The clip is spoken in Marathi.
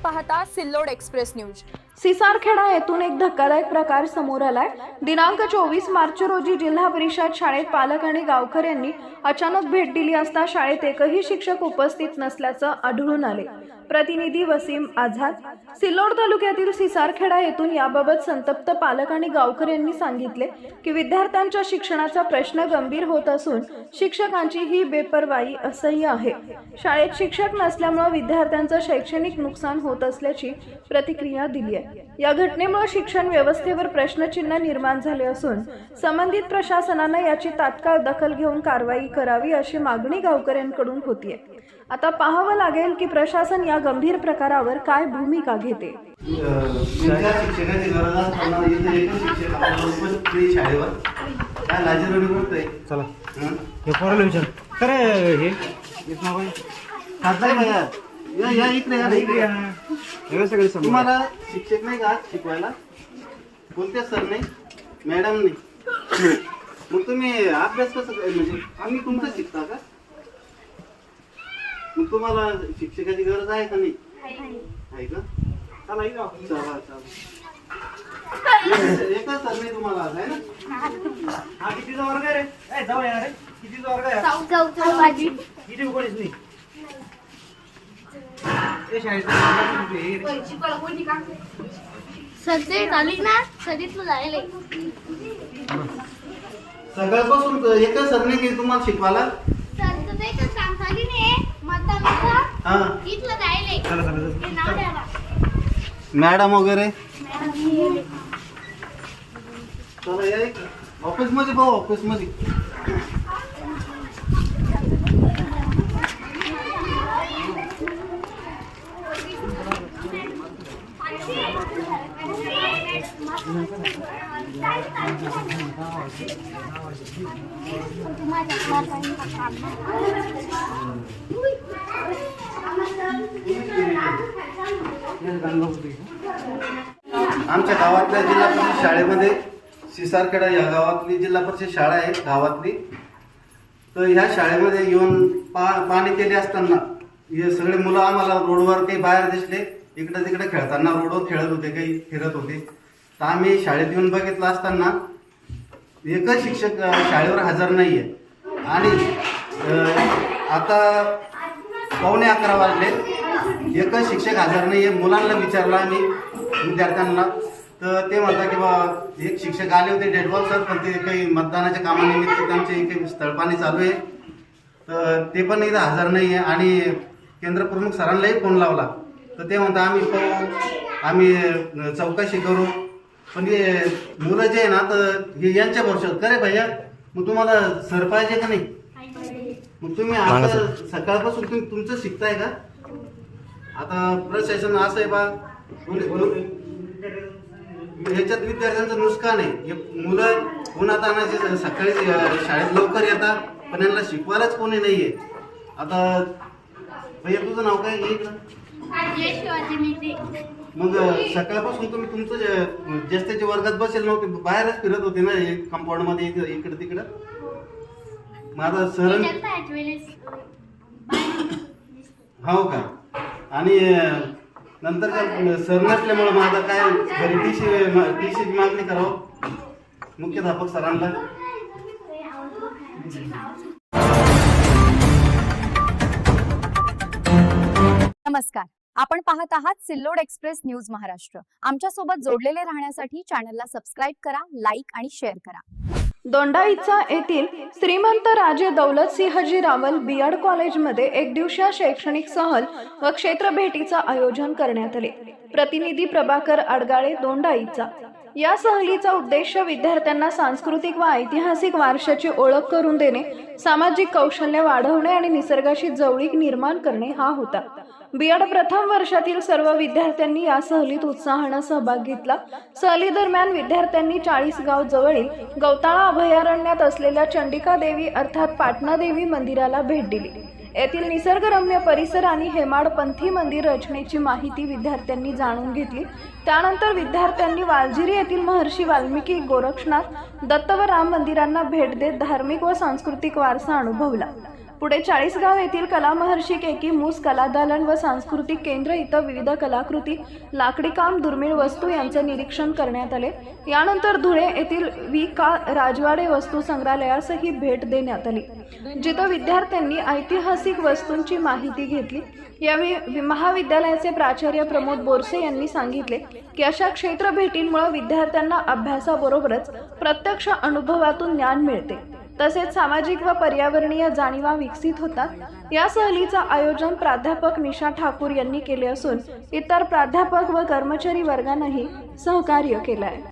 पाहता सिल्लोड एक्सप्रेस न्यूज। सिसारखेडा येथून एक धक्कादायक प्रकार समोर आलाय। दिनांक 24 मार्च रोजी जिल्हा परिषद शाळेत पालक आणि गावकऱ्यांनी अचानक भेट दिली असता शाळेत एकही शिक्षक उपस्थित नसल्याचं आढळून आले। प्रतिनिधी वसीम आझाद, सिल्लोड तालुक्यातील सिसारखेडा येथून याबाबत संतप्त पालक आणि गावकऱ्यांनी सांगितले की विद्यार्थ्यांच्या शिक्षणाचा प्रश्न गंभीर होत असून शिक्षकांची ही बेपर्वाई असह्य आहे। शाळेत शिक्षक नसल्यामुळे विद्यार्थ्यांचं शैक्षणिक नुकसान होत असल्याची प्रतिक्रिया दिली आहे। या घटनेमुळे शिक्षण व्यवस्थेवर प्रश्नचिन्ह निर्माण झाले असून संबंधित प्रशासनाने याची तात्काळ दखल घेऊन कारवाई करावी अशी मागणी गावकऱ्यांकडून होतीये। आता पाहावं लागेल की प्रशासन या गंभीर प्रकारावर काय भूमिका घेते। शिक्षकाची गरज असताना इथे एकच शिक्षक आपल्याला उपस्थित शाळेवर काय लाजीरवाणी करतोय। चला हे पोराला विचार तर हे येत नाव खासदार भैया या इकडे या इकडे या। हे सगळे समोर तुम्हाला शिक्षक नाही का शिकवायला? कोणत्या सर नाही, मॅडम नाही, मग तुम्ही अभ्यास कसं म्हणजे आम्ही तुमचं शिकता का? मग तुम्हाला शिक्षकाची गरज आहे का नाही? आहे का? चला चला चला एकच सर नाही तुम्हाला आहे ना? हा कितीचा वर्ग आहे रे? ए जाऊ या रे, कितीचा वर्ग आहे? जाऊ बाजी किती कोणीच नाही ए शाळेत सध्या चालू ना सध्यातलं जायला सगळ्यापासून एकच सर नाही की तुम्हाला शिकवायला? सध्या ते तर काम झाली नाही हा इथलं जायला चला चला नाव द्यावा मॅडम वगैरे चला या ऑफिस मध्ये भाऊ ऑफिस मध्ये आमच्या गावातल्या जिल्हा परिषद शाळेमध्ये सिसारखेडा या गावातली जिल्हा परिषद शाळा आहे गावातली। तर ह्या शाळेमध्ये येऊन पाणी केले असताना हे सगळे मुलं आम्हाला रोडवर काही बाहेर दिसले, इकडे तिकडे खेळताना रोडवर खेळत होते, काही फिरत होते। तर आम्ही शाळेत येऊन बघितलं असताना एकच शिक्षक शाळेवर हजर नाहीये आणि आता 11:15 वाजले, एकच शिक्षक हजर नाहीये। मुलांना विचारलं आम्ही विद्यार्थ्यांना, तर ते म्हणतात की बा एक शिक्षक आले होते डेडबॉल सर, पण ते काही मतदानाच्या कामानिमित्त त्यांचे काही स्थळपाणी चालू आहे, तर ते पण इथं हजर नाही आहे। आणि केंद्र प्रमुख सरांनाही फोन लावला, तर ते म्हणतात आम्ही पाहू, आम्ही चौकशी करू, पण हे मुलं जे आहे ना तर हे यांच्या भरोशावर करे भैया। मग तुम्हाला सर पाहिजे का नाही? मग तुम्ही आता सकाळपासून तुम्ही तुमचं शिकताय का? आता प्रशासन असं आहे बा, ह्याच्यात विद्यार्थ्यांचं नुकसान आहे। हे मुलं उन्हात आणायचे, सकाळी शाळेत लवकर येतात, पण यांना शिकवायलाच कोणी नाहीये। आता भैया तुझं नाव काय? मग सकाळपासून तुम्ही तुमचं जास्तीच्या वर्गात बसेल नव्हते, बाहेरच फिरत होते ना कंपाऊंड मध्ये इकडे तिकडं। माझा सर हो का? आणि नंतर सर नसल्यामुळे माझा काय घरी टीसीची मागणी करावं मुख्याध्यापक सरांना। नमस्कार, आपण पाहत आहात सिल्लोड एक्सप्रेस न्यूज महाराष्ट्र। आमच्या सोबत जोडलेले राहण्यासाठी चॅनलला सबस्क्राइब करा, लाईक आणि शेअर करा। दोंडाईचा येथील श्रीमंत राजे दौलतसिंहजी रावल बीएड कॉलेजमध्ये एक दिवसीय शैक्षणिक सहल व क्षेत्र भेटीचं आयोजन करण्यात आले। प्रतिनिधी प्रभाकर अडगाळे, दोंडाईचा। या सहलीचा उद्देश विद्यार्थ्यांना सांस्कृतिक व ऐतिहासिक वारशाची ओळख करून देणे, सामाजिक कौशल्य वाढवणे आणि निसर्गाशी जवळीक निर्माण करणे हा होता। बीएड प्रथम वर्षातील सर्व विद्यार्थ्यांनी या सहलीत उत्साहाने सहभाग घेतला। सहली दरम्यान विद्यार्थ्यांनी 40 गाव जवळील गौताळा अभयारण्यात असलेल्या चंडिका देवी अर्थात पाटणा देवी मंदिराला भेट दिली। येथील निसर्गरम्य परिसर आणि हेमाडपंथी मंदिर रचनेची माहिती विद्यार्थ्यांनी जाणून घेतली। त्यानंतर विद्यार्थ्यांनी वालजिरी येथील महर्षी वाल्मिकी, गोरक्षनाथ, दत्त व राम मंदिरांना भेट देत धार्मिक व सांस्कृतिक वारसा अनुभवला। पुढे चाळीसगाव येथील कला महर्षी केकी मूस कला दालन व सांस्कृतिक केंद्र इथं विविध कलाकृती, लाकडी काम, दुर्मिळ वस्तू यांचे निरीक्षण करण्यात आले। यानंतर धुळे येथील वी.का. राजवाडे वस्तू संग्रहालयासही भेट देण्यात आली, जिथं विद्यार्थ्यांनी ऐतिहासिक वस्तूंची माहिती घेतली। यावेळी महाविद्यालयाचे प्राचार्य प्रमोद बोरसे यांनी सांगितले की अशा क्षेत्र भेटींमुळे विद्यार्थ्यांना अभ्यासाबरोबरच प्रत्यक्ष अनुभवातून ज्ञान मिळते, तसेच सामाजिक व पर्यावरणीय जाणीवा विकसित होतात। या सहलीचं आयोजन प्राध्यापक निशा ठाकूर यांनी केले असून इतर प्राध्यापक व कर्मचारी वर्गांनाही सहकार्य केले आहे।